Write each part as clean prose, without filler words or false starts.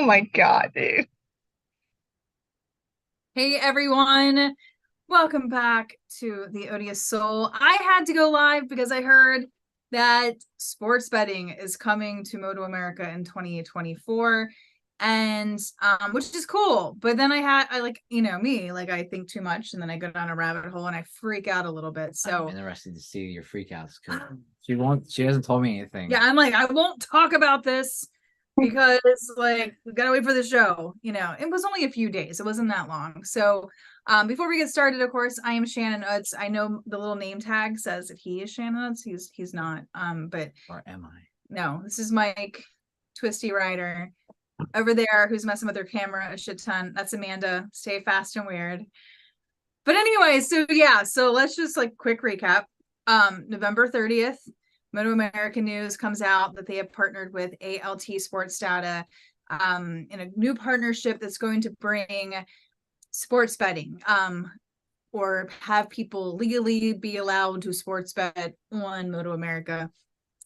Oh my God, dude. Hey everyone, welcome back to the Odious Soul. I had to go live because I heard that sports betting is coming to MotoAmerica in 2024, and which is cool. But then I like, me, like I think too much and then I go down a rabbit hole and I freak out a little bit. I'm So interested to see your freakouts because she hasn't told me yeah, anything. I'm like, I won't talk about this because like we gotta wait for the show. It was only a few days, it wasn't that long. So before we get started, of course, I am Shannon Utz. I know the little name tag says that he is Shannon Utz. He's not. But Or am I? no, this is Mike, Twisty Rider over there, who's messing with her camera a shit ton. That's Amanda. Stay fast and weird. But anyway, so yeah, so let's just like quick recap. November 30th, MotoAmerica news comes out that they have partnered with ALT Sports Data in a new partnership that's going to bring sports betting or have people legally be allowed to sports bet on MotoAmerica.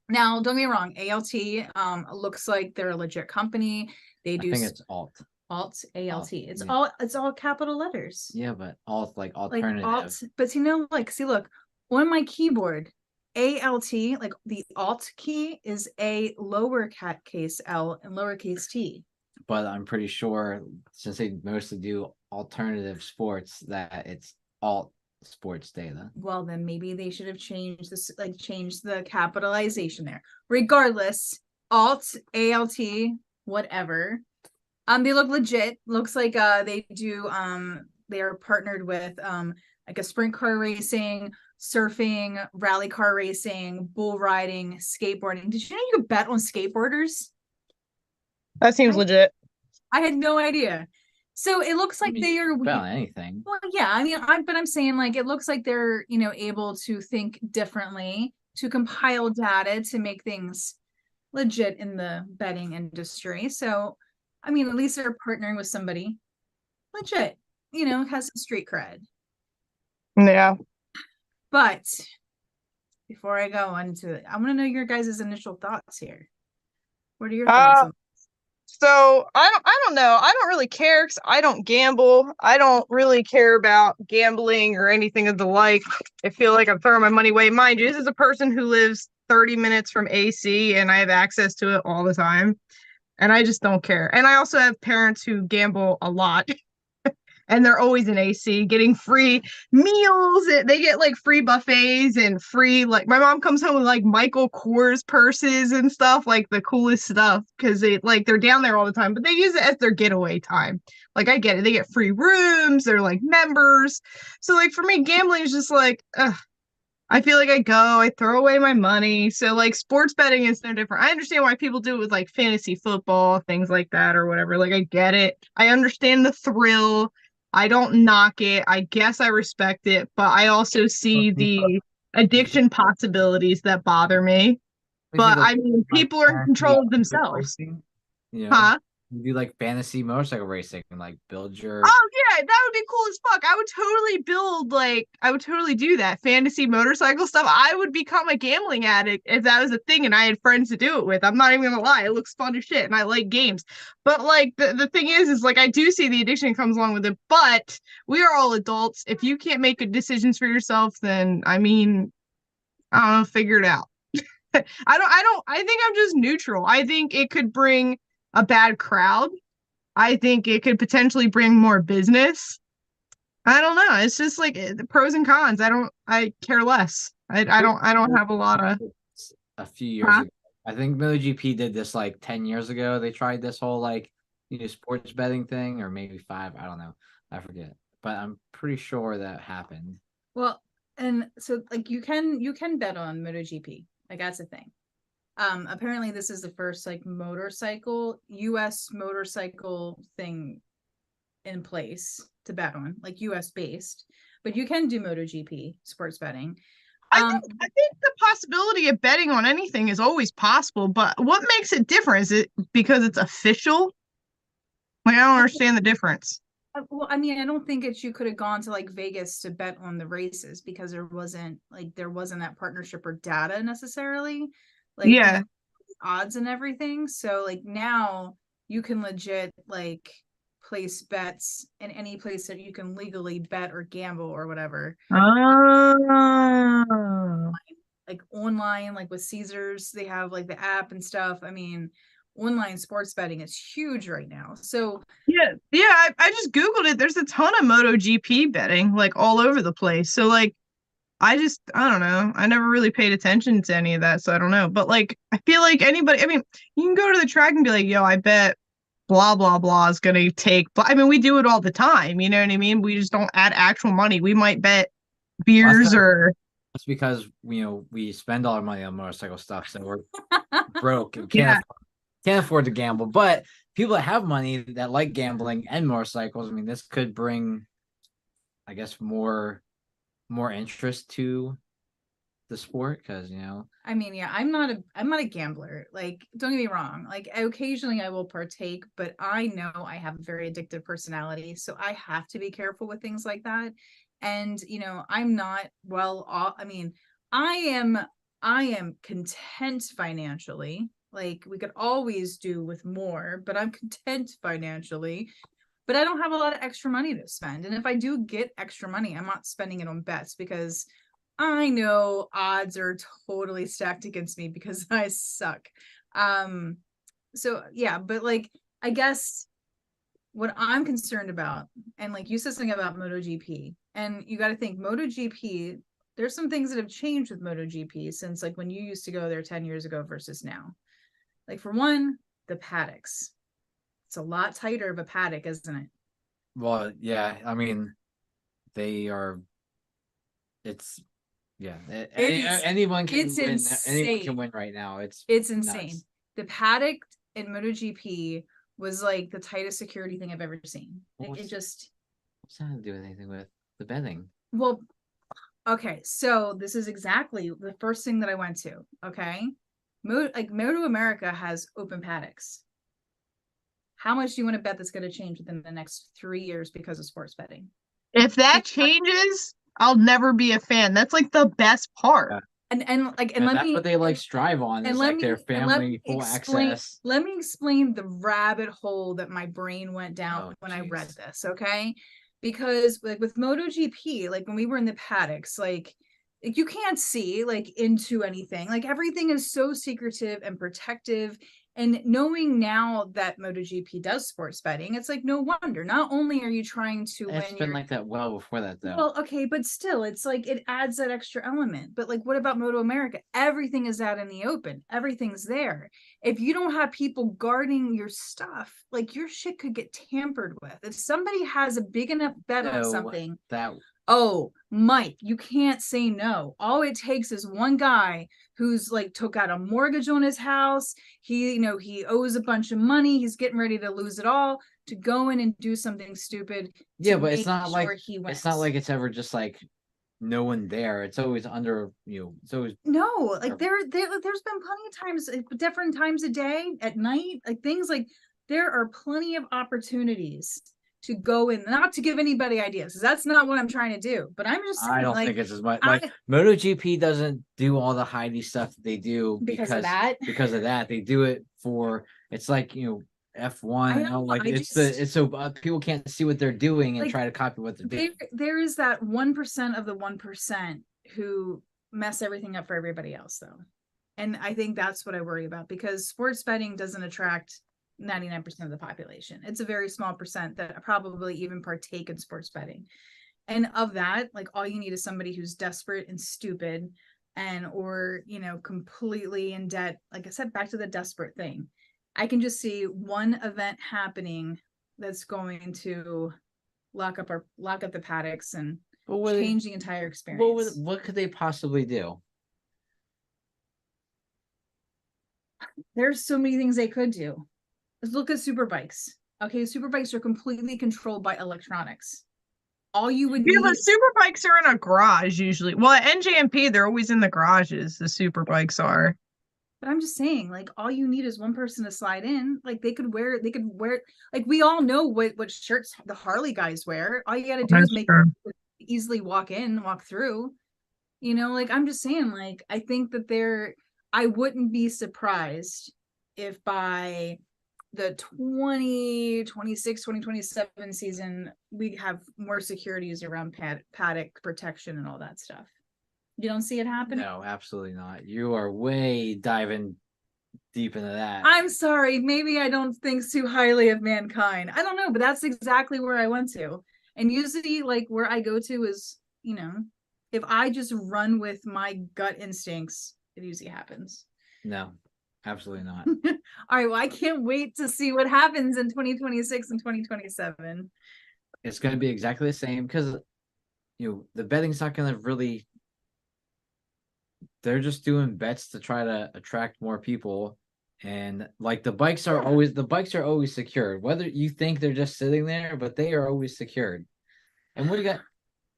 Now, don't get me wrong, ALT looks like they're a legit company. They I do think it's alt. alt Alt. ALT. It's Yeah. all capital letters. Yeah, but alt like Like alternative. alt, but like, see, look, on my keyboard, ALT, like the alt key is a lower cat case L and lowercase t. But I'm pretty sure since they mostly do alternative sports that it's alt sports data. Well, then maybe they should have changed this, like changed the capitalization there. Regardless, alt, ALT, whatever. They look legit. Looks like they are partnered with like a sprint car racing, surfing, rally car racing, bull riding, skateboarding. Did you know you could bet on skateboarders? That seems I, legit. I had no idea. So it looks I like mean, they are, about anything. well, yeah, I mean, but I'm saying like it looks like they're, able to think differently, to compile data to make things legit in the betting industry. So, I mean, at least they're partnering with somebody legit, has some street cred. Yeah. But before I go on to it, I want to know your guys' initial thoughts here. What are your thoughts Uh, on? so I don't know. I don't really care because I don't gamble. I don't really care about gambling or anything of the like. I feel like I'm throwing my money away. Mind you, this is a person who lives 30 minutes from AC and I have access to it all the time. And I just don't care. And I also have parents who gamble a lot. And they're always in AC getting free meals. They get like free buffets and free, like my mom comes home with like Michael Kors purses and stuff, like the coolest stuff because they're down there all the time, but they use it as their getaway time. Like I get it. They get free rooms, they're like members. So like for me, gambling is just like I feel like I go, I throw away my money. So like sports betting is no different. I understand why people do it with like fantasy football, things like that or whatever. Like I get it. I understand the thrill. I don't knock it. I guess I respect it, but I also What see do you the addiction possibilities that bother me. think But of I mean, like people are in fantasy control of themselves. racing? You know, Huh? you do like fantasy motorcycle racing and like build your. Oh yeah, that would be cool as fuck. I would totally do that. Fantasy motorcycle stuff. I would become a gambling addict if that was a thing and I had friends to do it with. I'm not even gonna lie, it looks fun as shit and I like games. But like the thing is like I do see the addiction comes along with it, but we are all adults. If you can't make good decisions for yourself, then I mean, I don't know, figure it out. I think I'm just neutral. I think it could bring a bad crowd. I think it could potentially bring more business. I don't know. It's just like the pros and cons. I care less. I don't have a lot of, A few years huh? ago. I think MotoGP did this like 10 years ago. They tried this whole like sports betting thing, or maybe five. I don't know. I forget. But I'm pretty sure that happened. Well, and so like you can bet on MotoGP. Like that's a thing. Apparently this is the first like motorcycle US motorcycle thing in place to bet on, like US based. But you can do MotoGP sports betting. Um I think the possibility of betting on anything is always possible, but what makes it different? Is it because it's official? Like I don't understand the difference. well, I mean, I don't think it's you could have gone to like Vegas to bet on the races because there wasn't that partnership or data necessarily. Like Yeah. odds and everything. So like now you can legit like place bets in any place that you can legally bet or gamble or whatever. Oh. Like online, like with Caesars, they have like the app and stuff. I mean, online sports betting is huge right now. So Yeah, I just Googled it. There's a ton of MotoGP betting like all over the place. So like I don't know. I never really paid attention to any of that, so I don't know. But like I feel like anybody, I mean, you can go to the track and be like, yo, I bet blah blah blah is gonna take I mean, we do it all the time, you know what I mean? We just don't add actual money. We might bet beers or That's because we spend all our money on motorcycle stuff, so we're broke and yeah. can't afford to gamble. But people that have money that like gambling and motorcycles, I mean, this could bring, I guess, more interest to the sport because I mean, yeah, I'm not a gambler. Like, don't get me wrong. Like, occasionally I will partake, but I know I have a very addictive personality, so I have to be careful with things like that. And I'm not well off. I mean, I am content financially. Like, we could always do with more, but I'm content financially. But I don't have a lot of extra money to spend. And if I do get extra money, I'm not spending it on bets because I know odds are totally stacked against me because I suck. So yeah, but like I guess what I'm concerned about, and like you said something about MotoGP, and you got to think MotoGP, there's some things that have changed with MotoGP since like when you used to go there 10 years ago versus now. Like for one, the paddocks. It's a lot tighter of a paddock, isn't it? Well, yeah, I mean, they are. It's yeah. Anyone can It's win. insane. Anyone can win right now. It's insane. nuts. The paddock in MotoGP was like the tightest security thing I've ever seen. It just what's that to do with anything with the betting? Well, okay, so this is exactly the first thing that I went to. Okay, MotoAmerica has open paddocks. How much do you want to bet that's going to change within the next 3 years because of sports betting? If that changes, I'll never be a fan. That's like the best part. And let that's me what they like strive on is like their family full access. Let me explain the rabbit hole that my brain went down when I read this, okay? Because like with MotoGP, like when we were in the paddocks, like you can't see like into anything. Like everything is so secretive and protective. And knowing now that MotoGP does sports betting, it's like no wonder. Not only are you trying to It's win been like that well before that though. Well, okay, but still, it's like it adds that extra element. But like, what about MotoAmerica? Everything is out in the open. Everything's there. If you don't have people guarding your stuff, like your shit could get tampered with. If somebody has a big enough bet on something, oh, Mike, you can't say no. All it takes is one guy who's like took out a mortgage on his house. He owes a bunch of money. He's getting ready to lose it all to go in and do something stupid. Yeah, but it's not like it's not like it's ever just like no one there. It's always under It's always no, like there's been plenty of times, different times a day, at night, like things like there are plenty of opportunities to go in, not to give anybody ideas. That's not what I'm trying to do. But I'm just saying, I don't think it's as much like MotoGP doesn't do all the hidey stuff that they do because of that. Because of that, they do it for it's like F1. Like it's so people can't see what they're doing and try to copy what they're doing. There is that 1% of the 1% who mess everything up for everybody else, though, and I think that's what I worry about because sports betting doesn't attract 99% of the population. It's a very small percent that probably even partake in sports betting. And of that, like all you need is somebody who's desperate and stupid or completely in debt. Like I said, back to the desperate thing. I can just see one event happening that's going to lock up the paddocks and change the entire experience. What could they possibly do? There's so many things they could do. Let's look at superbikes. Okay, superbikes are completely controlled by electronics. All you would need. Yeah, but superbikes are in a garage usually. Well, at NJMP, they're always in the garages. The superbikes are. But I'm just saying, like, all you need is one person to slide in. Like, they could wear. Like, we all know what shirts the Harley guys wear. All you got to do is make them easily walk through. Like I'm just saying, like, I think that I wouldn't be surprised if by the 2026, 2027 season, we have more securities around paddock protection and all that stuff. You don't see it happening? No, absolutely not. You are way diving deep into that. I'm sorry. Maybe I don't think too highly of mankind. I don't know, but that's exactly where I went to. And usually, like, where I go to is, you know, if I just run with my gut instincts, it usually happens. No, absolutely not. All right. Well, I can't wait to see what happens in 2026 and 2027. It's going to be exactly the same because, you know, the betting's not going to really. They're just doing bets to try to attract more people. And like the bikes are always secured. Whether you think they're just sitting there, but they are always secured. And what do you got?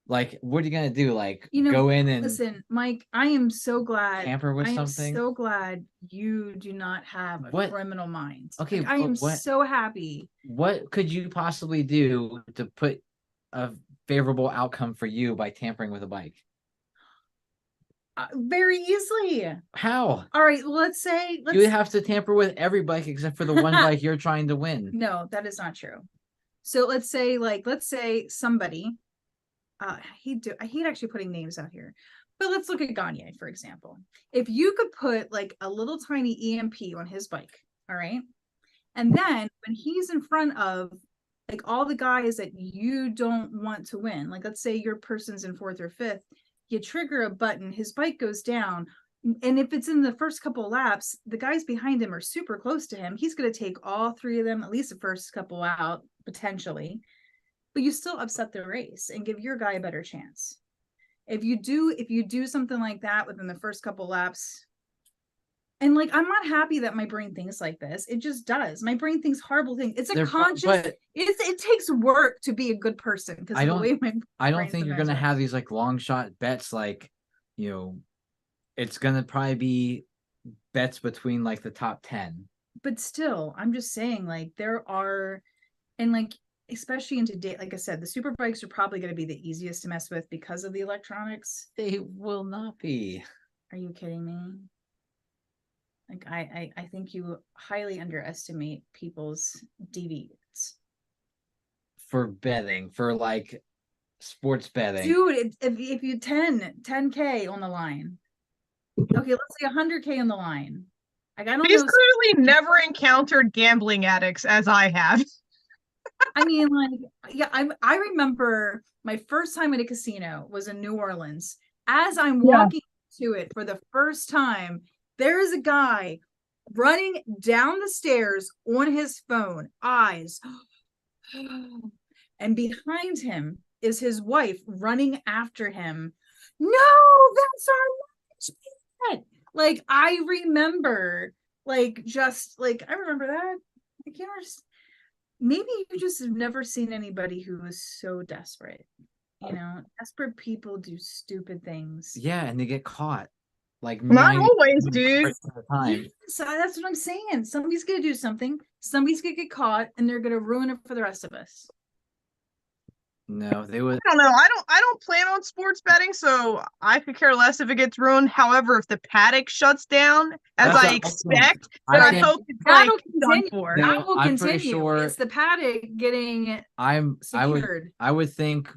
Like, what are you gonna do? Like, you know, go in and listen, Mike. I am so glad. tamper with I am something. so glad you do not have a criminal mind. Okay, like, I am so happy. What could you possibly do to put a favorable outcome for you by tampering with a bike? Very easily. How? All right, well, let's say you would have to tamper with every bike except for the one bike you're trying to win. No, that is not true. So let's say somebody. I hate actually putting names out here, but let's look at Gagne, for example. If you could put like a little tiny EMP on his bike, all right, and then when he's in front of like all the guys that you don't want to win, like let's say your person's in 4th or 5th, you trigger a button, his bike goes down, and if it's in the first couple of laps, the guys behind him are super close to him. He's going to take all 3 of them, at least the first couple out, potentially. But you still upset the race and give your guy a better chance. If you do something like that within the first couple laps, and like, I'm not happy that my brain thinks like this. It just does. My brain thinks horrible things. It's a conscious. It takes work to be a good person because I don't think you're gonna have these like long shot bets. Like, you know, it's gonna probably be bets between like the top 10. But still, I'm just saying, like, there are, and like, especially in today, like I said, the super bikes are probably going to be the easiest to mess with because of the electronics. They will not be. Are you kidding me? Like, I think you highly underestimate people's deviance. For betting, for like sports betting. Dude, if you 10K on the line. Okay, let's say 100K on the line. Like, I don't He's clearly never encountered gambling addicts as I have. I mean, like, yeah, I remember my first time at a casino was in New Orleans. As I'm walking to it for the first time, there is a guy running down the stairs on his phone, eyes. And behind him is his wife running after him. No, that's our match. Like, I remember, like, just like, I remember that. I can't understand. Maybe you just have never seen anybody who was so desperate. You know, desperate people do stupid things. Yeah, and they get caught. Like, not always, dude. So that's what I'm saying. Somebody's gonna do something. Somebody's gonna get caught, and they're gonna ruin it for the rest of us. No, they would. I don't know. I don't plan on sports betting, so I could care less if it gets ruined. However, if the paddock shuts down, as I expect, then I hope it's like done for. That will continue. Sure it's the paddock getting secured. I would think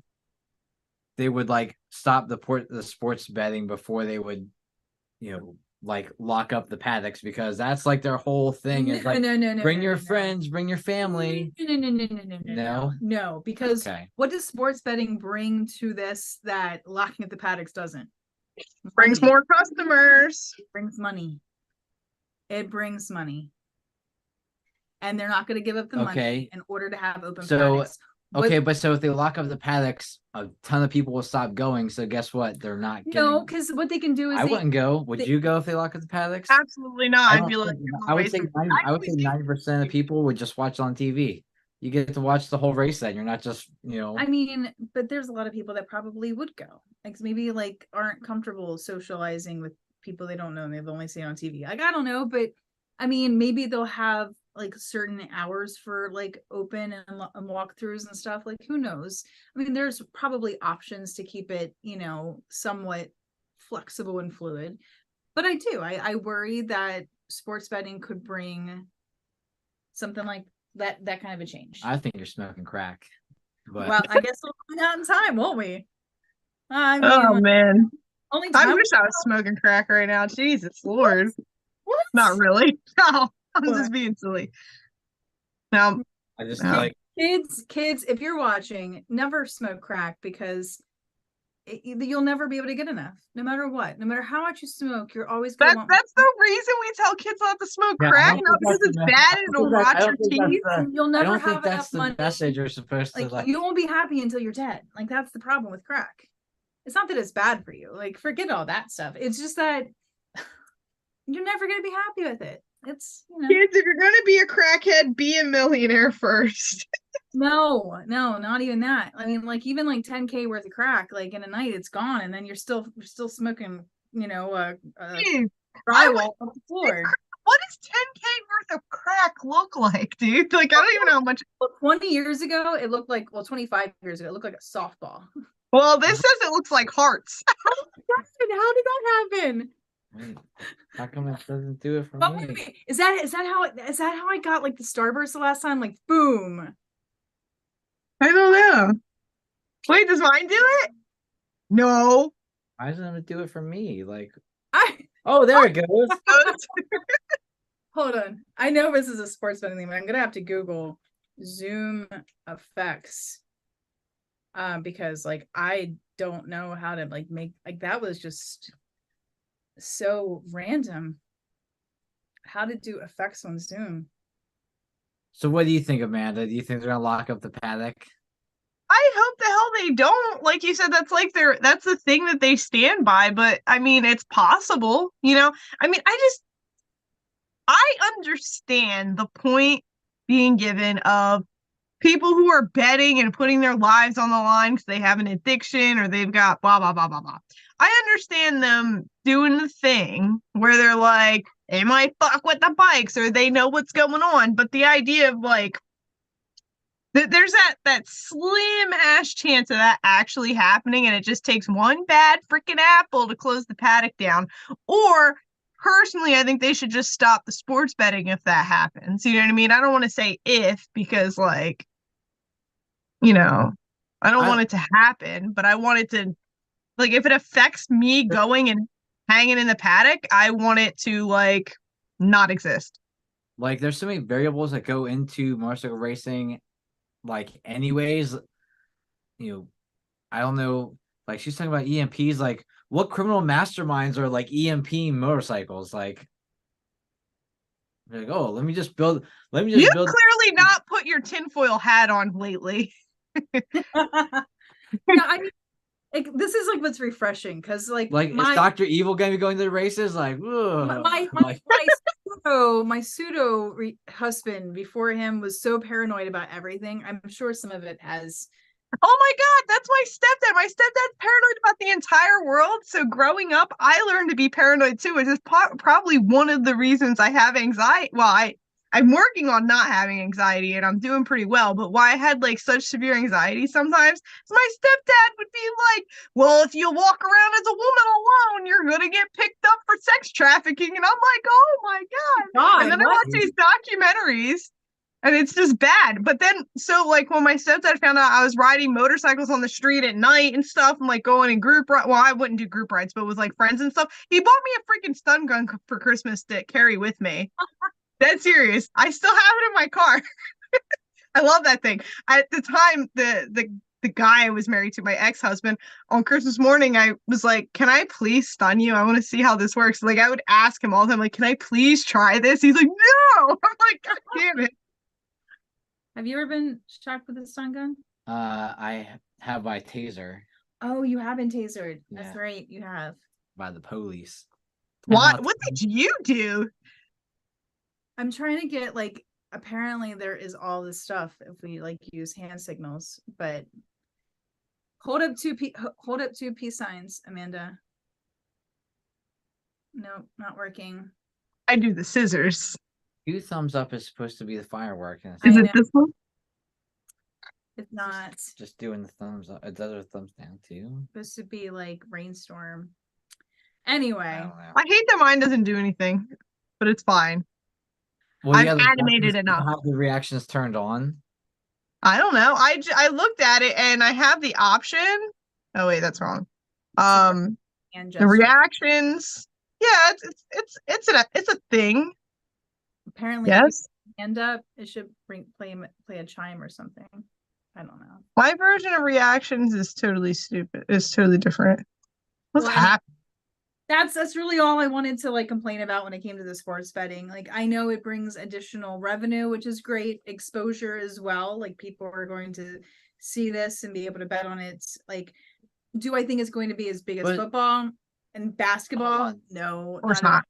they would like stop the sports betting before they would, you know, like lock up the paddocks, because that's like their whole thing is like, bring your friends, bring your family. No, because what does sports betting bring to this that locking up the paddocks doesn't? Brings more customers. It brings money. It brings money. And they're not going to give up the money in order to have open paddocks. Okay, but so if they lock up the paddocks, a ton of people will stop going. So guess what? They're not getting... No, because what they can do is I wouldn't go. Would you go if they lock up the paddocks? Absolutely not. I'd be like, I would say 90% of people would just watch it on TV. You get to watch the whole race then. You're not just, you know... I mean, but there's a lot of people that probably would go. Like, maybe like aren't comfortable socializing with people they don't know and they've only seen on TV. Like, I don't know, but I mean, maybe they'll have like certain hours for like open and walkthroughs and stuff. Like, who knows? I mean, there's probably options to keep it, you know, somewhat flexible and fluid. But I worry that sports betting could bring something like that kind of a change. I think you're smoking crack. But well, I guess we'll find out in time, won't we? I mean, Oh man, only I time wish I was smoking crack right now. Jesus Lord, what? not really. No, I'm What? just being silly. No, I just no. like Kids, if you're watching, never smoke crack because you'll never be able to get enough, no matter what. No matter how much you smoke, you're always gonna want. That's the reason we tell kids not to smoke Yeah, I crack, don't not think because that's it's the- bad I and don't it'll think that- I rot your don't think that's teeth. the- You'll I never don't think have that's enough the money. message you're supposed to Like like. you won't be happy until you're dead. Like that's the problem with crack. It's not that it's bad for you. Like forget all that stuff. It's just that you're never gonna be happy with it. It's Kids, if you're gonna be a crackhead, be a millionaire first. no, not even that. I mean, like even like 10K worth of crack, like in a night, it's gone, and then you're still smoking, drywall off the floor. What does 10K worth of crack look like, dude? Like, I don't even know how much. Well, 20 years ago, it looked like, 25 years ago, it looked like a softball. Well, this says it looks like hearts. How did that happen? How come it doesn't do it for Oh, me? wait. Is that how I got like the Starburst the last time? Like, boom. I don't know. Wait, does mine do it? No. Why doesn't it do it for me? Like, I oh, there it goes. hold on. I know this is a sports betting thing, but I'm gonna have to Google Zoom effects. Because like I don't know how to like make like that was just so random. How to do effects on Zoom. So what do you think, Amanda? Do you think they're gonna lock up the paddock? I hope the hell they don't. Like you said, that's like that's the thing that they stand by, but I mean it's possible, you know? I mean, I understand the point being given of people who are betting and putting their lives on the line because they have an addiction or they've got blah blah blah blah blah. I understand them doing the thing where they're like, they might fuck with the bikes or they know what's going on, but the idea of like there's that slim ass chance of that actually happening, and it just takes one bad freaking apple to close the paddock down. Or personally, I think they should just stop the sports betting if that happens. You know what I mean? I don't want to say if because like, I don't want it to happen, but I want it to, like, if it affects me going and hanging in the paddock, I want it to like not exist. Like, there's so many variables that go into motorcycle racing. Like, anyways, I don't know. Like, she's talking about EMPs. Like, what criminal masterminds are like EMP motorcycles? Like, oh, let me just build. You've clearly not put your tinfoil hat on lately. Yeah, I mean, like this is like what's refreshing because like is Dr. Evil gonna be going to the races? Like, my pseudo husband before him was so paranoid about everything. I'm sure some of it has. Oh my God, that's my stepdad. My stepdad's paranoid about the entire world. So growing up, I learned to be paranoid too, which is probably one of the reasons I have anxiety. Well, I'm working on not having anxiety and I'm doing pretty well, but why I had like such severe anxiety sometimes, my stepdad would be like, well, if you walk around as a woman alone, you're going to get picked up for sex trafficking. And I'm like, oh my God. And then I watch these documentaries and it's just bad. But then, so like when my stepdad found out I was riding motorcycles on the street at night and stuff, and like going in group well, I wouldn't do group rides, but with like friends and stuff, he bought me a freaking stun gun for Christmas to carry with me. Dead serious. I still have it in my car. I love that thing. At the time, the guy I was married to, my ex-husband, on Christmas morning, I was like, can I please stun you? I want to see how this works. Like, I would ask him all the time, like, can I please try this? He's like, no. I'm like, God damn it. Have you ever been shot with a stun gun? I have by taser. Oh, you have been tasered. Yeah. That's right. You have. By the police. What did you do? I'm trying to get like, apparently there is all this stuff if we like use hand signals, but hold up two peace signs, Amanda. No, not working. I do the scissors. 2 thumbs up is supposed to be the firework. Is it this one? It's not. Just doing the thumbs up. It does a thumbs down too. Supposed to be like rainstorm. Anyway. I hate that mine doesn't do anything, but it's fine. Well, I'm yeah, animated enough. have the reactions turned on. I don't know. I looked at it and I have the option. Oh wait, that's wrong. And The gesture. reactions. Yeah, it's a thing. Apparently, Yes. if you stand up, it should play a chime or something. I don't know. My version of reactions is totally stupid. It's totally different. What's happening? That's really all I wanted to like complain about when it came to the sports betting. Like I know it brings additional revenue, which is great, exposure as well. Like people are going to see this and be able to bet on it. Like, do I think it's going to be as big as football and basketball? No, of course not.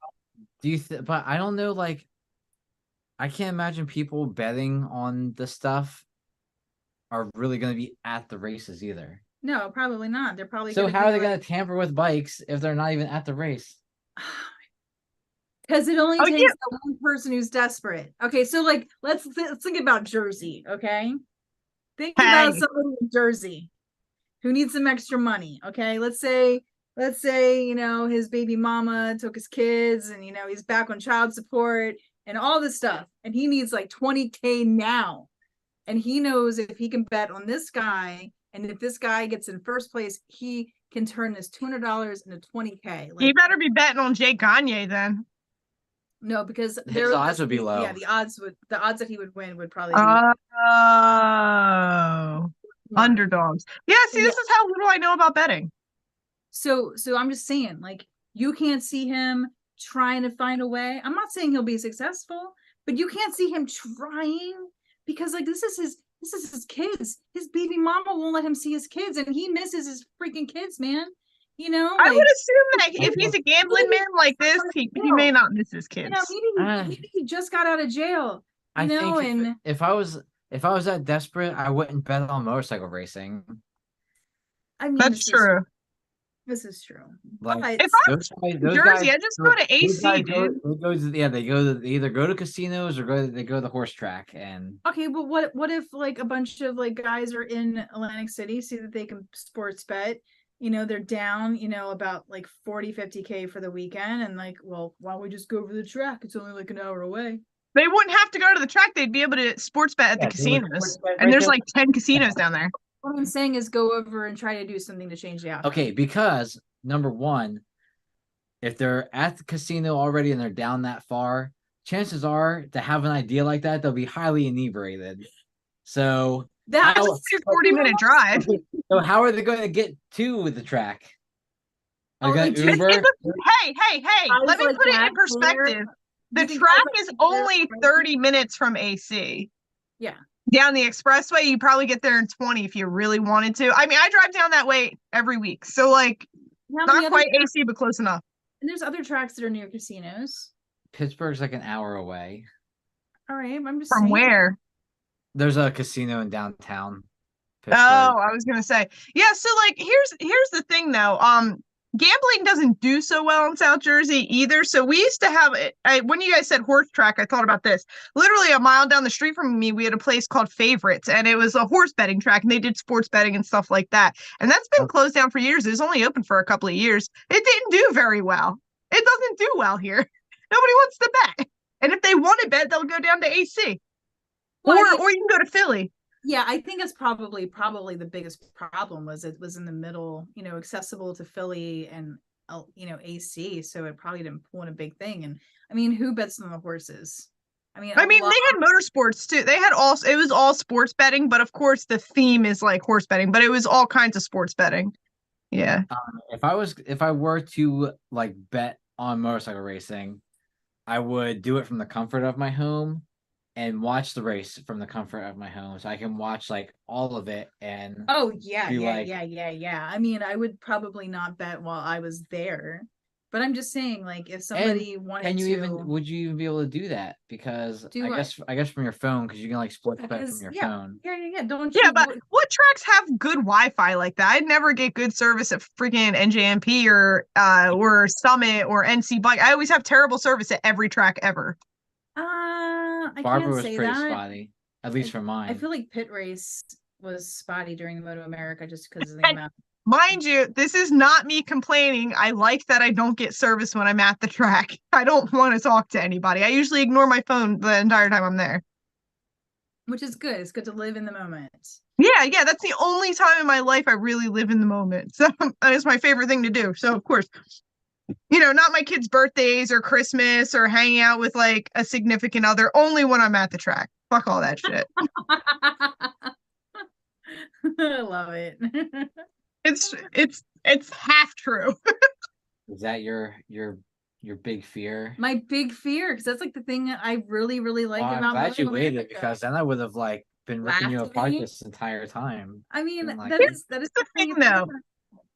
Do you? But I don't know. Like, I can't imagine people betting on the stuff are really going to be at the races either. No, probably not. They're probably so how are they going to tamper with bikes if they're not even at the race? Because it only takes one person who's desperate. Okay, so like let's think about Jersey. Okay, think about somebody in Jersey who needs some extra money. Okay, let's say you know his baby mama took his kids and you know he's back on child support and all this stuff, and he needs like 20K now, and he knows if he can bet on this guy, and if this guy gets in first place, he can turn this $200 into 20K. Like, he better be betting on Jay Gagne then. No, because his odds would be low. Yeah, the odds that he would win would probably be underdogs. Yeah, see, this is how little I know about betting. So I'm just saying, like, you can't see him trying to find a way. I'm not saying he'll be successful, but you can't see him trying because like this is his kids. His baby mama won't let him see his kids, and he misses his freaking kids, man. You know, I would assume that if he's a gambling man like this, he may not miss his kids. You know, maybe he just got out of jail. You know, and if I was that desperate, I wouldn't bet on motorcycle racing. I mean, that's true. This is true. Like, if I'm in Jersey, I just go to AC, dude. They either go to casinos or they go to the horse track. And okay, but what if like a bunch of like guys are in Atlantic City, see that they can sports bet, you know, they're down, you know, about like 40-50K for the weekend, and like, well, why don't we just go over the track? It's only like an hour away. They wouldn't have to go to the track. They'd be able to sports bet at the casinos. And there's like 10 casinos down there. What I'm saying is go over and try to do something to change the outcome. Okay, because number one, if they're at the casino already and they're down that far, chances are to have an idea like that, they'll be highly inebriated. So that's a 40-minute drive. So how are they going to get to the track? Are they going to Uber? Hey! Let me put it in perspective. The track is only 30 minutes from AC. Yeah. Down the expressway, you probably get there in 20 if you really wanted to. I mean, I drive down that way every week. So, like, not quite AC, but close enough. And there's other tracks that are near casinos. Pittsburgh's like an hour away. All right, I'm just from saying. Where? There's a casino in downtown Pittsburgh. Oh, I was gonna say, yeah. So, like, here's the thing, though. Gambling doesn't do so well in South Jersey either. So we used to have it. When you guys said horse track, I thought about this. Literally a mile down the street from me, we had a place called Favorites, and it was a horse betting track, and they did sports betting and stuff like that. And that's been closed down for years. It was only open for a couple of years. It didn't do very well. It doesn't do well here. Nobody wants to bet. And if they want to bet, they'll go down to AC. Well, or you can go to Philly. Yeah, I think it's probably the biggest problem was it was in the middle, you know, accessible to Philly and you know, AC, so it probably didn't pull in a big thing. And I mean, who bets on the horses? I mean, they had motorsports too. They had it was all sports betting, but of course the theme is like horse betting, but it was all kinds of sports betting. Yeah. If I were to like bet on motorcycle racing, I would do it from the comfort of my home and watch the race from the comfort of my home, so I can watch like all of it. And yeah. I mean, I would probably not bet while I was there, but I'm just saying, like, if somebody wanted would you even be able to do that? Because I guess from your phone, because you can like sports bet from your phone. Yeah. But what tracks have good Wi-Fi like that? I'd never get good service at freaking NJMP or Summit or NC Bike. I always have terrible service at every track ever. I Barbara was pretty spotty, at least for mine. I feel like Pit Race was spotty during the MotoAmerica just because of the amount. Mind you, this is not me complaining. I like that I don't get service when I'm at the track. I don't want to talk to anybody. I usually ignore my phone the entire time I'm there. Which is good. It's good to live in the moment. Yeah, that's the only time in my life I really live in the moment. So it's my favorite thing to do. So of course, not my kids' birthdays or Christmas or hanging out with like a significant other, only when I'm at the track. Fuck all that shit. I love it. It's half true. Is that your big fear? My big fear, because that's like the thing that I really, really like about. I'm glad you waited, because then I would have like been ripping you apart this entire time. I mean, like, that is the thing though.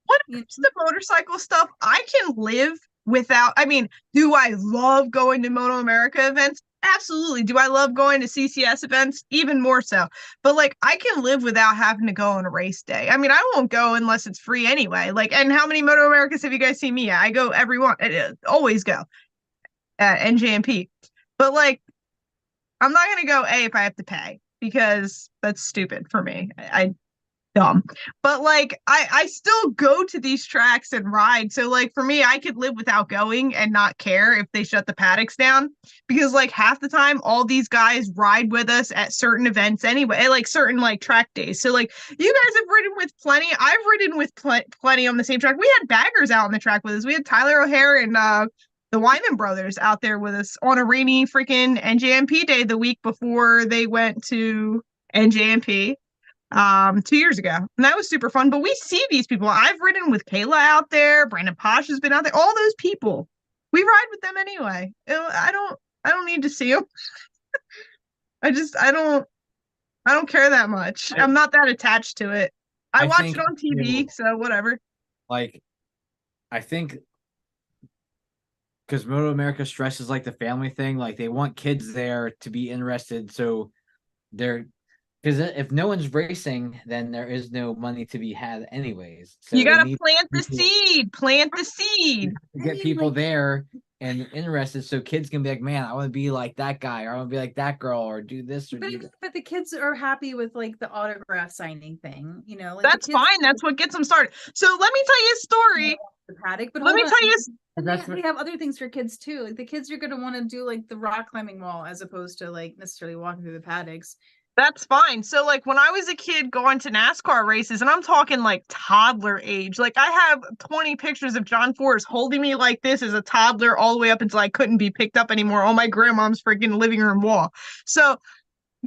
What comes to motorcycle stuff, I can live without. I mean, do I love going to MotoAmerica events? Absolutely. Do I love going to CCS events? Even more so. But like, I can live without having to go on a race day. I mean, I won't go unless it's free anyway. Like, and how many MotoAmericas have you guys seen me at? I go every one. Always go at NJMP. But like, I'm not gonna go if I have to pay, because that's stupid for me. I dumb. But like, I still go to these tracks and ride. So like, for me, I could live without going and not care if they shut the paddocks down, because like half the time all these guys ride with us at certain events anyway, like certain like track days. So like, you guys have ridden with plenty. I've ridden with plenty on the same track. We had baggers out on the track with us. We had Tyler O'Hare and the Wyman brothers out there with us on a rainy freaking NJMP day the week before they went to NJMP 2 years ago, and that was super fun. But we see these people. I've ridden with Kayla out there. Brandon Posh has been out there. All those people, we ride with them anyway. I don't need to see them. I don't care that much. I'm not that attached to it. I watch it on TV, so whatever. Like, I think because MotoAmerica stresses like the family thing, like they want kids there to be interested, so they're. Because if no one's racing, then there is no money to be had anyways. So you gotta plant the seed. Plant the seed. Get people there and interested, so kids can be like, man, I want to be like that guy, or I want to be like that girl, or do this or do that. But the kids are happy with like the autograph signing thing, like that's fine. That's what gets them started. So let me tell you a story. Let me tell you, we have other things for kids too. Like the kids are gonna want to do like the rock climbing wall as opposed to like necessarily walking through the paddocks. That's fine. So like, when I was a kid going to NASCAR races, and I'm talking like toddler age, like I have 20 pictures of John Forrest holding me like this as a toddler all the way up until I couldn't be picked up anymore on my grandmom's freaking living room wall. So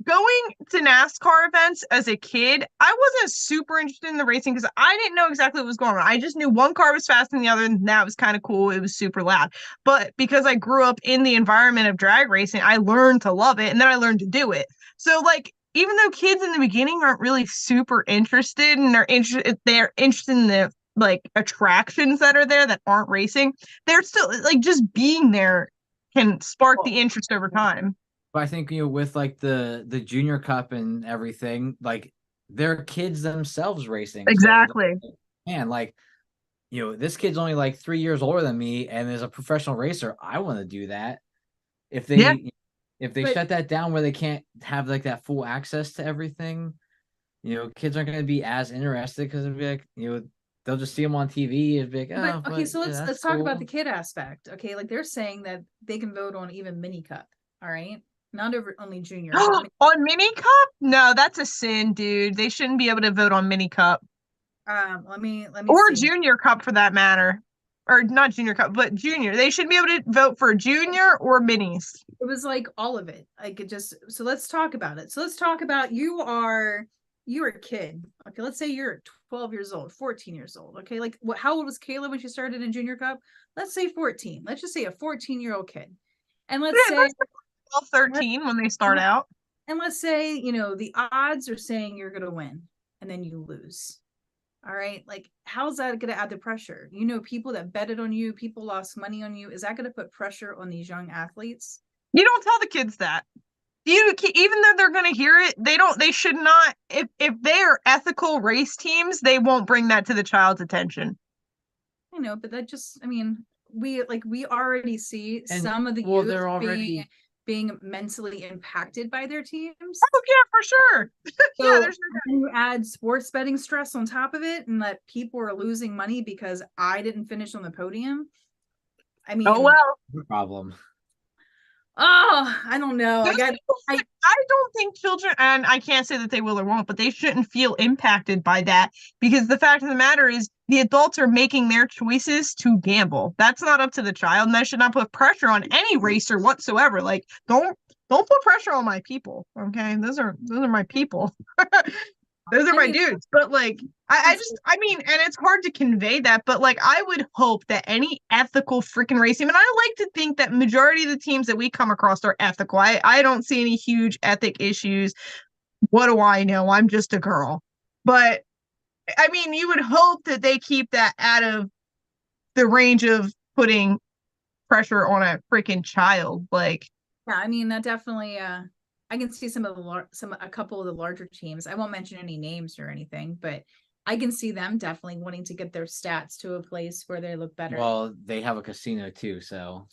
going to NASCAR events as a kid, I wasn't super interested in the racing because I didn't know exactly what was going on. I just knew one car was faster than the other, and that was kind of cool. It was super loud. But because I grew up in the environment of drag racing, I learned to love it, and then I learned to do it. So like, even though kids in the beginning aren't really super interested, and they're interested in the like attractions that are there that aren't racing, they're still like, just being there can spark the interest over time. But I think, with like the Junior Cup and everything, like they're kids themselves racing. Exactly. So, man, like, this kid's only like 3 years older than me and is a professional racer. I want to do that. If they shut that down where they can't have like that full access to everything, kids aren't going to be as interested, because it'll be like, they'll just see them on TV and be like, oh, but, okay, so let's talk about the kid aspect. Okay, like they're saying that they can vote on even mini cup. All right, not only junior. On mini cup? No, that's a sin, dude. They shouldn't be able to vote on mini cup. Let me or see. Junior cup for that matter. Or not junior cup, but junior. They should be able to vote for junior or minis. It was like all of it. Like it just. So let's talk about it. So let's talk about you're a kid. Okay, let's say you're 12 years old, 14 years old. Okay, like how old was Kayla when she started in junior cup? Let's say 14. Let's just say a 14-year-old kid. And let's say 12, 13 when they start out. And let's say, the odds are saying you're gonna win and then you lose. All right, like how's that going to add the pressure? People that betted on you, people lost money on you. Is that going to put pressure on these young athletes? You don't tell the kids that. Even though they're going to hear it, they should not. If they are ethical race teams, they won't bring that to the child's attention. I know, but that just, we already see some of the youth they're already being mentally impacted by their teams. Oh yeah, for sure. So yeah, there's no you add sports betting stress on top of it, and that people are losing money because I didn't finish on the podium. I mean, oh well. No problem. Oh, I don't know. I don't think children, and I can't say that they will or won't, but they shouldn't feel impacted by that, because the fact of the matter is the adults are making their choices to gamble. That's not up to the child, and that should not put pressure on any racer whatsoever. Like, don't put pressure on my people. Okay, those are my people. Those are my dudes. But like, I mean, and it's hard to convey that, but like, I would hope that any ethical freaking racing, and I like to think that majority of the teams that we come across are ethical. I don't see any huge ethic issues. What do I know? I'm just a girl. But I mean, you would hope that they keep that out of the range of putting pressure on a freaking child. Like, yeah, I mean, that definitely I can see a couple of the larger teams. I won't mention any names or anything, but I can see them definitely wanting to get their stats to a place where they look better. Well, they have a casino too, so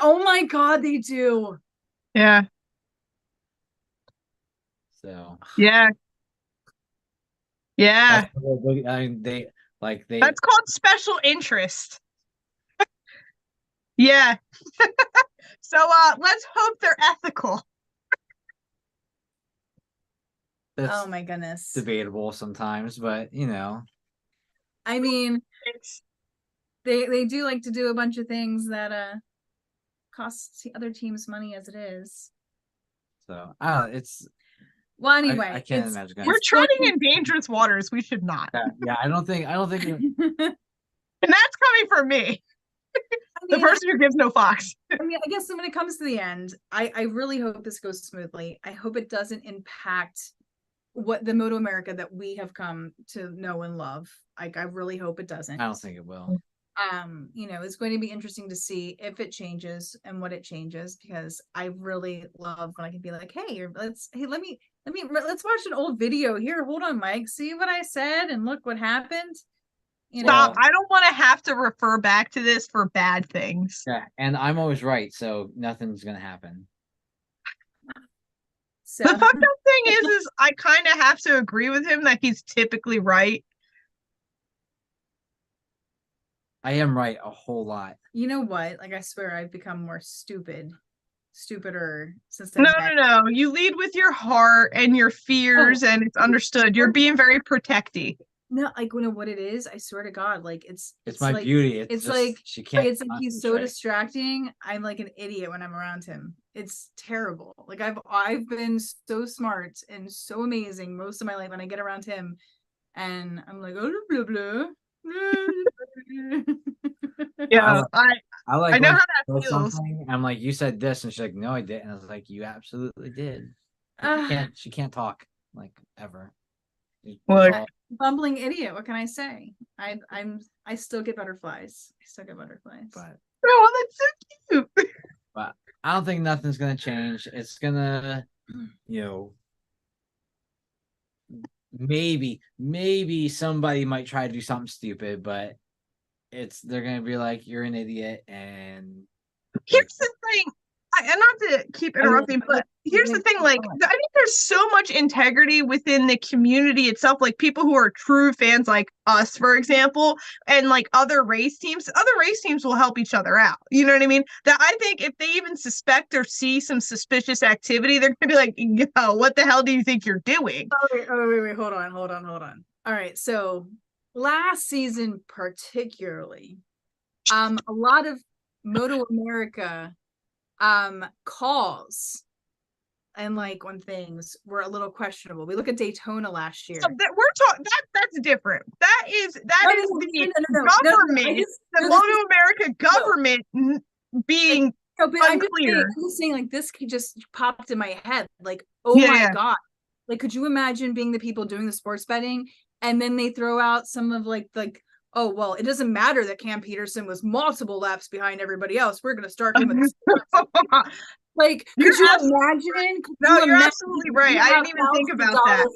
oh my god, they do. yeah. So yeah. I mean, that's called special interest. Yeah. So let's hope they're ethical. That's oh my goodness. Debatable sometimes, but you know. I mean, they do like to do a bunch of things that cost other teams money as it is. So it's well anyway. I can't imagine. We're treading in dangerous waters. We should not. Yeah, I don't think and that's coming from me. The person who gives no fucks. I mean, I guess when it comes to the end, I really hope this goes smoothly. I hope it doesn't impact what the MotoAmerica that we have come to know and love. Like, I really hope it doesn't. I don't think it will. It's going to be interesting to see if it changes and what it changes, because I really love when I can be like, hey, let's watch an old video here. Hold on, Mike. See what I said and look what happened. Stop. I don't want to have to refer back to this for bad things. Yeah, and I'm always right, so nothing's gonna happen. So the fucked up thing is I kind of have to agree with him that he's typically right. I am right a whole lot. You know what? Like, I swear I've become more stupider since No. You lead with your heart and your fears, and it's understood. You're being very protecty. No, like, you know what it is? I swear to God, like it's my like, beauty. It's just, like she can't. It's like he's so distracting. I'm like an idiot when I'm around him. It's terrible. Like, I've been so smart and so amazing most of my life when I get around him, and I'm like, oh, blah blah. Yeah, I know how that feels. I'm like, you said this, and she's like, no, I didn't. And I was like, you absolutely did. She can't talk like ever. Look, bumbling idiot. What can I say? I still get butterflies. But oh, that's so cute. But I don't think nothing's gonna change. It's gonna, maybe somebody might try to do something stupid, but they're gonna be like, you're an idiot. And here's the thing. And not to keep interrupting, but here's the thing, like, I think there's so much integrity within the community itself, like people who are true fans like us, for example, and like other race teams will help each other out. You know what I mean? That I think if they even suspect or see some suspicious activity, they're gonna be like, yo, what the hell do you think you're doing? Wait, hold on. All right, so last season particularly, a lot of MotoAmerica calls and like when things were a little questionable. We look at Daytona last year. So that's different. That is the government, the MotoAmerica government being unclear. I'm just saying, like, this just popped in my head. Like, my God. Like, could you imagine being the people doing the sports betting, and then they throw out some of like oh, well, it doesn't matter that Cam Peterson was multiple laps behind everybody else. We're going to start him at the like, could you imagine? You're absolutely right. I didn't even think about that.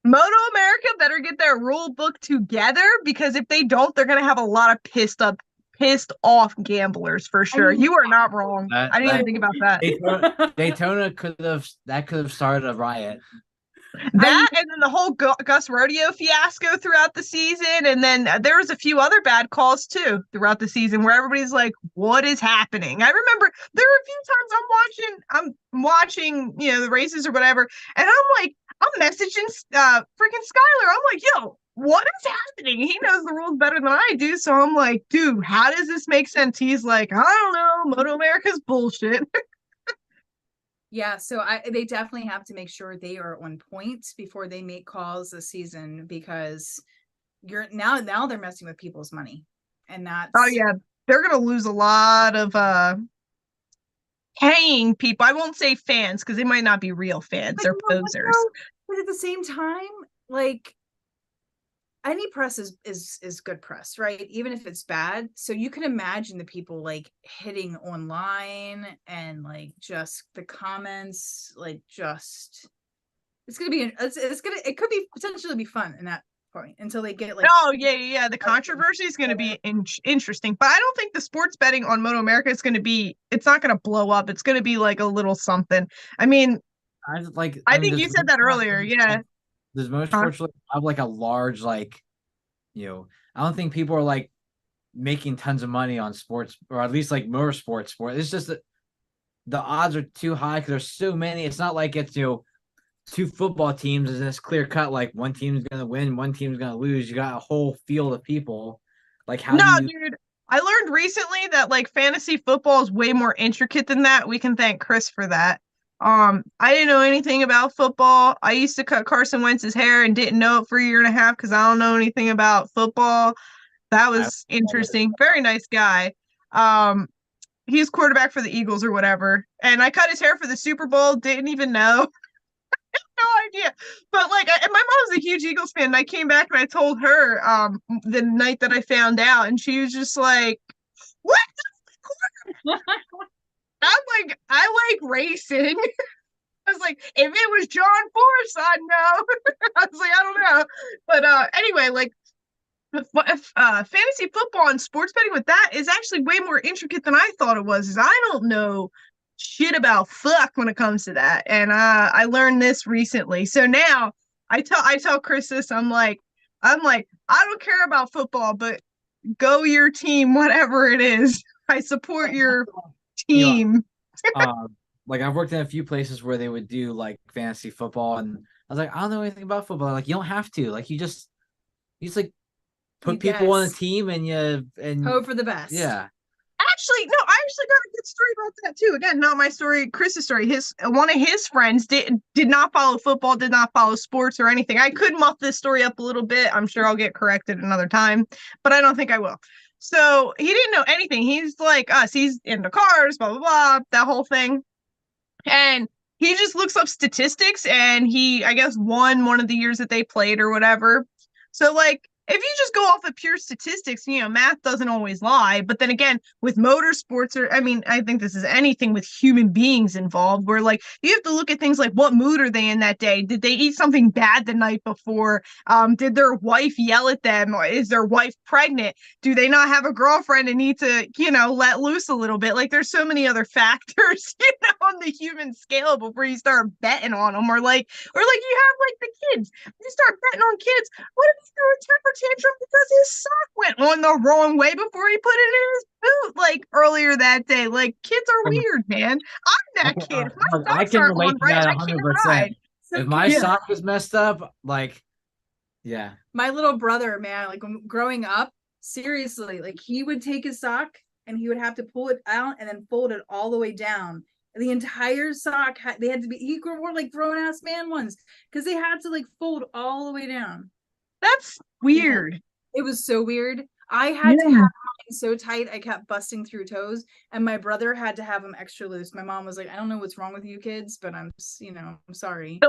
MotoAmerica better get their rule book together, because if they don't, they're going to have a lot of pissed pissed off gamblers for sure. You are not wrong. I didn't even think about that. Daytona could have started a riot. That and then the whole Gus Rodeo fiasco throughout the season, and then there was a few other bad calls too throughout the season where everybody's like, "What is happening?" I remember there were a few times I'm watching, the races or whatever, and I'm messaging freaking Skyler. I'm like, "Yo, what is happening?" He knows the rules better than I do, so I'm like, "Dude, how does this make sense?" He's like, "I don't know, MotoAmerica's bullshit." Yeah, so they definitely have to make sure they are on point before they make calls this season, because now they're messing with people's money, and that's they're gonna lose a lot of paying people. I won't say fans because they might not be real fans; they're posers. But at the same time, like, any press is good press, right? Even if it's bad. So you can imagine the people like hitting online and like just the comments, like just it could be potentially be fun in that point until they get like the controversy is going to be interesting, but I don't think the sports betting on MotoAmerica is going to be, it's not going to blow up. It's going to be like a little something. I mean, I think you said that earlier. Yeah. Does most sports have like a large, like, I don't think people are like making tons of money on sports, or at least like motorsports sport. It's just that the odds are too high because there's so many. It's not like it's, two football teams is this clear cut, like one team's going to win, one team's going to lose. You got a whole field of people. Like, dude, I learned recently that like fantasy football is way more intricate than that. We can thank Chris for that. I didn't know anything about football. I used to cut Carson Wentz's hair and didn't know it for a year and a half because I don't know anything about football. That was interesting. Very nice guy. He's quarterback for the Eagles or whatever. And I cut his hair for the Super Bowl. Didn't even know. No idea. But like, and my mom's a huge Eagles fan. And I came back and I told her the night that I found out, and she was just like, "What?" I'm like, I like racing. I was like, if it was John Force, I'd know. I was like, I don't know. But anyway, like, fantasy football and sports betting with that is actually way more intricate than I thought it was. Is I don't know shit about fuck when it comes to that, and I learned this recently. So now I tell Chris this. I'm like, I don't care about football, but go your team, whatever it is. I support your team. Like, I've worked in a few places where they would do like fantasy football, and I was like, I don't know anything about football. Like, you don't have to. Like, you just like put people on a team and hope for the best. Yeah. I actually got a good story about that too. Again, not my story, Chris's story. One of his friends did not follow football, did not follow sports or anything. I could muff this story up a little bit. I'm sure I'll get corrected another time, but I don't think I will. So he didn't know anything. He's like us. He's into cars, blah, blah, blah, that whole thing. And he just looks up statistics, and he, I guess, won one of the years that they played or whatever. So like, if you just go off of pure statistics, math doesn't always lie. But then again, with motorsports, I think this is anything with human beings involved, where like you have to look at things like, what mood are they in that day? Did they eat something bad the night before? Did their wife yell at them? Or is their wife pregnant? Do they not have a girlfriend and need to, let loose a little bit? Like, there's so many other factors, on the human scale before you start betting on them. Or like you have like the kids. You start betting on kids. What if they throw a temper tantrum because his sock went on the wrong way before he put it in his boot like earlier that day? Like, kids are weird, man. I'm that kid. If my I socks can aren't relate on to right, that I can't 100%. ride. If my sock is messed up, like, yeah. My little brother, man, like growing up, seriously, like he would take his sock and he would have to pull it out and then fold it all the way down. The entire sock they had to be equal, more like grown ass man ones, because they had to like fold all the way down. That's weird. It was so weird. I had to have mine so tight I kept busting through toes, and my brother had to have them extra loose. My mom was like, I don't know what's wrong with you kids, but I'm sorry.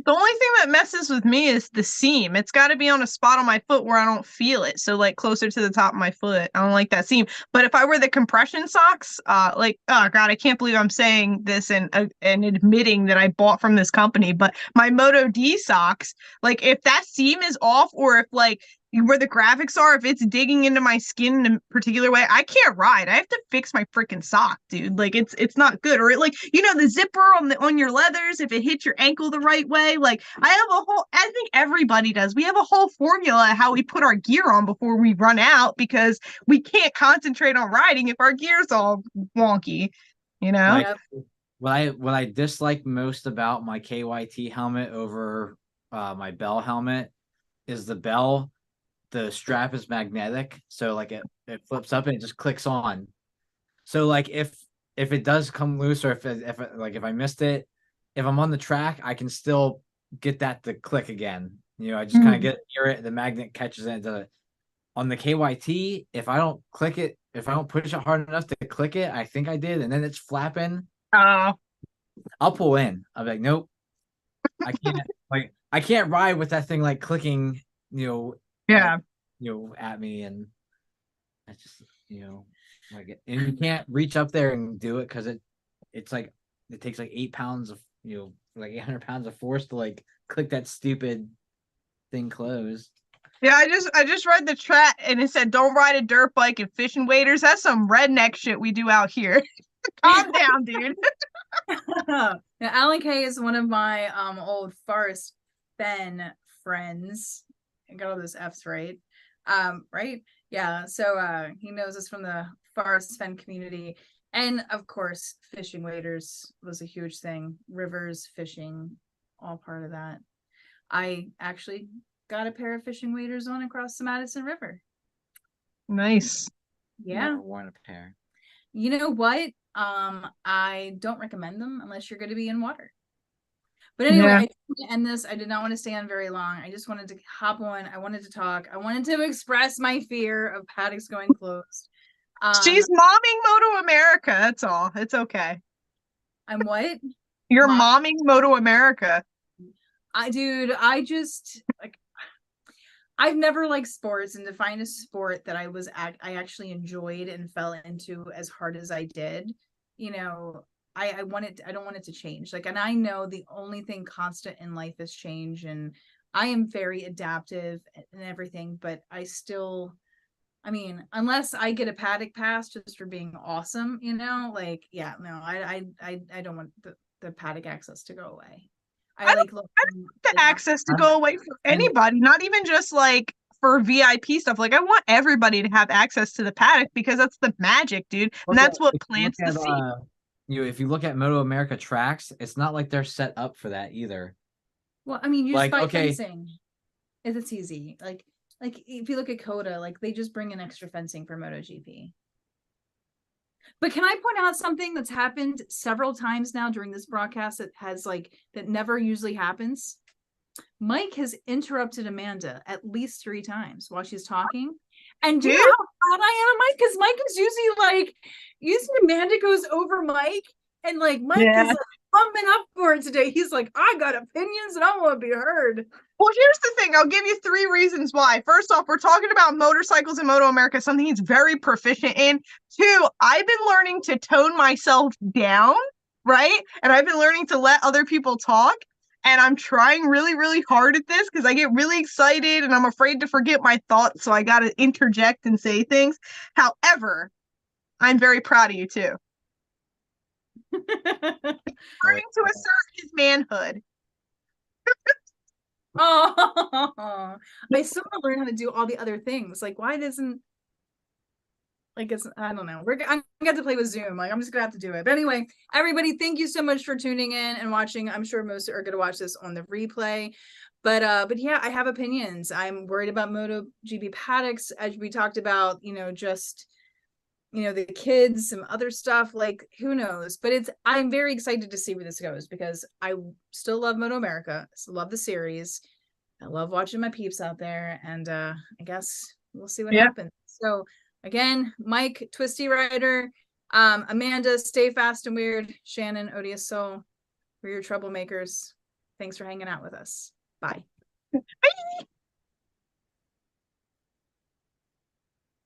The only thing that messes with me is the seam. It's got to be on a spot on my foot where I don't feel it. So like closer to the top of my foot. I don't like that seam. But if I wear the compression socks, oh God, I can't believe I'm saying this and admitting that I bought from this company. But my Moto D socks, like if that seam is off, or if like where the graphics are, if it's digging into my skin in a particular way, I can't ride. I have to fix my freaking sock, dude. Like it's not good. Or like, the zipper on your leathers, if it hits your ankle the right way. Like I think everybody does. We have a whole formula how we put our gear on before we run out, because we can't concentrate on riding if our gear's all wonky, Like what I dislike most about my KYT helmet over my Bell helmet is the Bell. The strap is magnetic, so like it flips up and it just clicks on. So like if it does come loose, or if I missed it, if I'm on the track, I can still get that to click again. I just kind of get near it, the magnet catches it and does it. On the KYT, if I don't click it, if I don't push it hard enough to click it, I think I did, and then it's flapping, I'll pull in. I'll be like, nope, I can't. Like I can't ride with that thing like clicking, yeah, at me, and I just, like, and you can't reach up there and do it because it's like it takes like 8 pounds of, like 800 pounds of force to like click that stupid thing closed. Yeah, I just read the chat and it said, "Don't ride a dirt bike and fishing waders." That's some redneck shit we do out here. Calm down, dude. Now, Alan Kay is one of my old Forest Fen friends. I got all those F's right. Right? Yeah. So he knows us from the Forest Fen community. And of course, fishing waders was a huge thing. Rivers, fishing, all part of that. I actually got a pair of fishing waders on across the Madison River. Nice. Yeah. Never worn a pair. You know what? I don't recommend them unless you're going to be in water. But anyway, I didn't want to end this. I did not want to stay on very long. I just wanted to hop on. I wanted to talk. I wanted to express my fear of paddocks going closed. She's momming MotoAmerica. That's all. It's okay. I'm what? You're momming MotoAmerica. I just like. I've never liked sports, and to find a sport that I actually enjoyed and fell into as hard as I did, I don't want it to change. Like, and I know the only thing constant in life is change, and I am very adaptive and everything, but unless I get a paddock pass just for being awesome, I don't want the paddock access to go away. I don't want the access to go away for anybody, not even just like for VIP stuff. Like I want everybody to have access to the paddock because that's the magic, dude. And that's what plants the seed. If you look at MotoAmerica tracks, it's not like they're set up for that either. Well, you just buy fencing. It's easy. Like if you look at Coda, like they just bring in extra fencing for MotoGP. But can I point out something that's happened several times now during this broadcast that never usually happens? Mike has interrupted Amanda at least 3 times while she's talking. And do you know how proud I am of Mike? Because Mike is usually Amanda goes over Mike, and like Mike is like pumping up for it today. He's like, I got opinions and I want to be heard. Well, here's the thing. I'll give you 3 reasons why. First off, we're talking about motorcycles in MotoAmerica, something he's very proficient in. 2, I've been learning to tone myself down, right? And I've been learning to let other people talk. And I'm trying really, really hard at this because I get really excited and I'm afraid to forget my thoughts. So I got to interject and say things. However, I'm very proud of you too. Learning to assert his manhood. Oh, I still want to learn how to do all the other things. Like, why doesn't I don't know. I'm gonna to play with Zoom. Like, I'm just gonna have to do it. But anyway, everybody, thank you so much for tuning in and watching. I'm sure most are gonna watch this on the replay. But yeah, I have opinions. I'm worried about MotoGP paddocks, as we talked about, the kids, some other stuff, like who knows. But I'm very excited to see where this goes because I still love MotoAmerica. I still love the series. I love watching my peeps out there, and I guess we'll see what happens. So again, Mike, Twisty Rider, Amanda, Stay Fast and Weird, Shannon, Odious Soul, we're your troublemakers. Thanks for hanging out with us. Bye. Bye.